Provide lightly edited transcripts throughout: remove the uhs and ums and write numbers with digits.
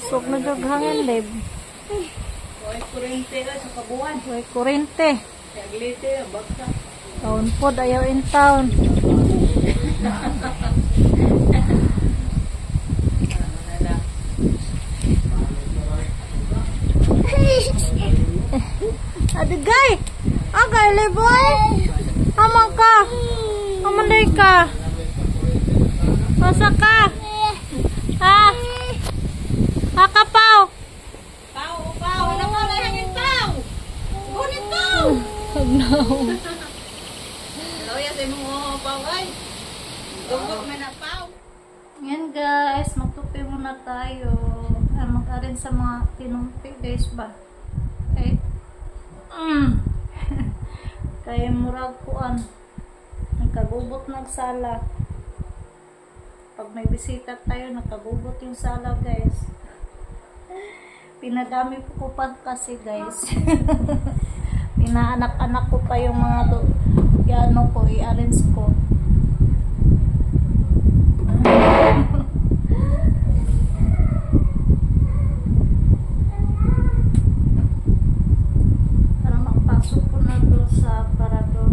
Kusog na jug hangin lib. Hoy kurente ra sa kabuan. Hoy kurente. Yaglite bagka. Taon pod ayaw in town. Adigay! Agay, leboy! Amang ka! Amanday ka! Masa ka? Ha? Hakapaw! Pau, pau, wala pa na hangin pau. Gunit pau. Agnaw. Hello, ya sa mo pau ay. Dugot man na pau. Yan guys, magtupi muna tayo. Mag-arin sa mga tinumpi guys ba? Okay. Kaya murag kuan. Nagkagubot ng sala. Pag may bisita tayo, nakagubot yung sala guys. Pinadami ko pa kasi guys. Pinaanak-anak ko pa yung mga ano ko, i-arrange ko. Para makapasok ko na to sa parador.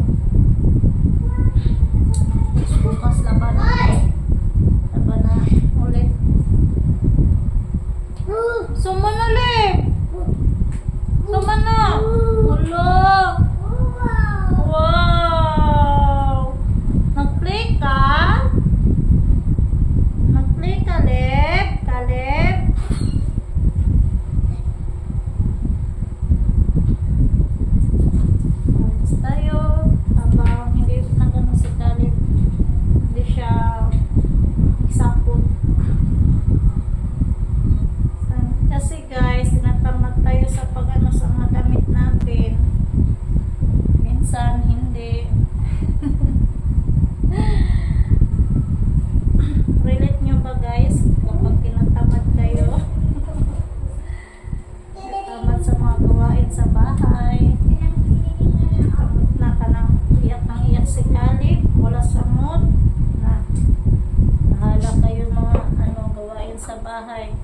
Bukas laban na ulit. Suman ulit! Suman na! Ulo! Wow! Nag-play ka? Nag-play ka, Leb? Kaleb? Alis tayo. Habang hindi na gano'n si Kaleb. Hindi siya isapot. Kasi guys, tinatamad tayo sa pag-ano sa mga damit natin. Minsan, hindi. Relate nyo ba guys? Kapag tinatamad kayo. Tinatamad sa mga gawain sa bahay. Kamot na ka ng iyak si Kalib. Wala sa mood. Na. Bahala kayo mga gawain sa bahay.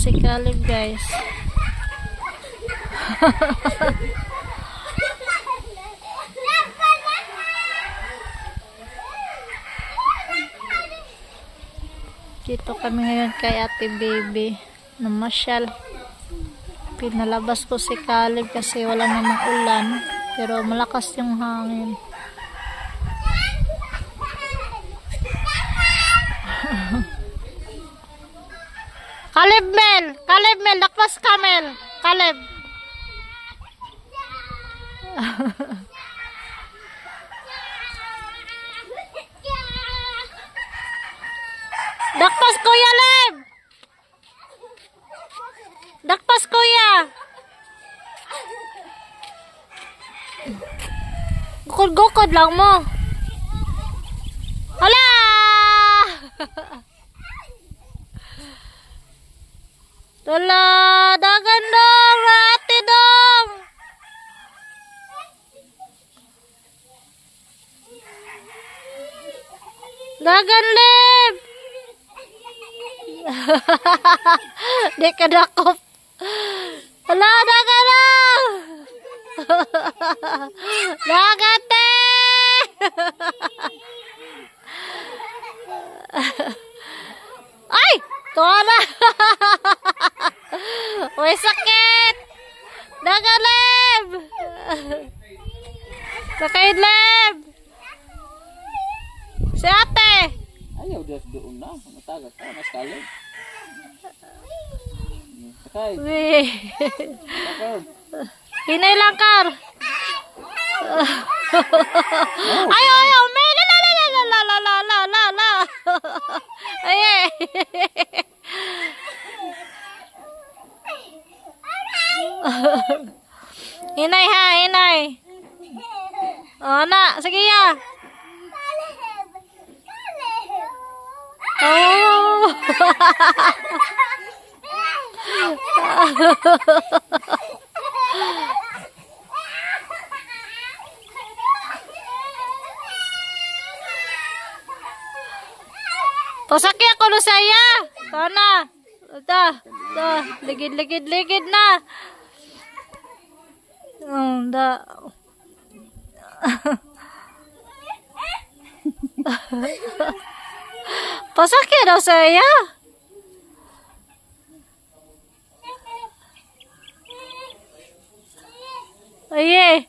si Caleb, guys. Dito kami ngayon kay Ate Baby. Namasyal. Pinalabas ko si Caleb kasi wala namang ulan. Pero malakas yung hangin. Caleb Mel, lakwas Kamel. Caleb. Dakpas Kuya Leb. Dakpas Kuya. Gukod-gukod lang mo. Hala! Tala, dagan dong, ate dong. Dagan Leb. Di ka dakop. Hala, dagan lang. Dagan te. Ay, tuwa na. Uy, sakit. Dagan Leb. Sakit Leb. Si ate. Ayaw dia doon na. Matagas ka. Mas kalog. Sakay. Wih. Sakay. Hinay lang kar. Ayaw. May la. Ay. Hinay. Oh, na, sige ya. Oh. Pasakya ko lo saya. Sana. Ligid na. Da. Pasakya daw saya. Aye.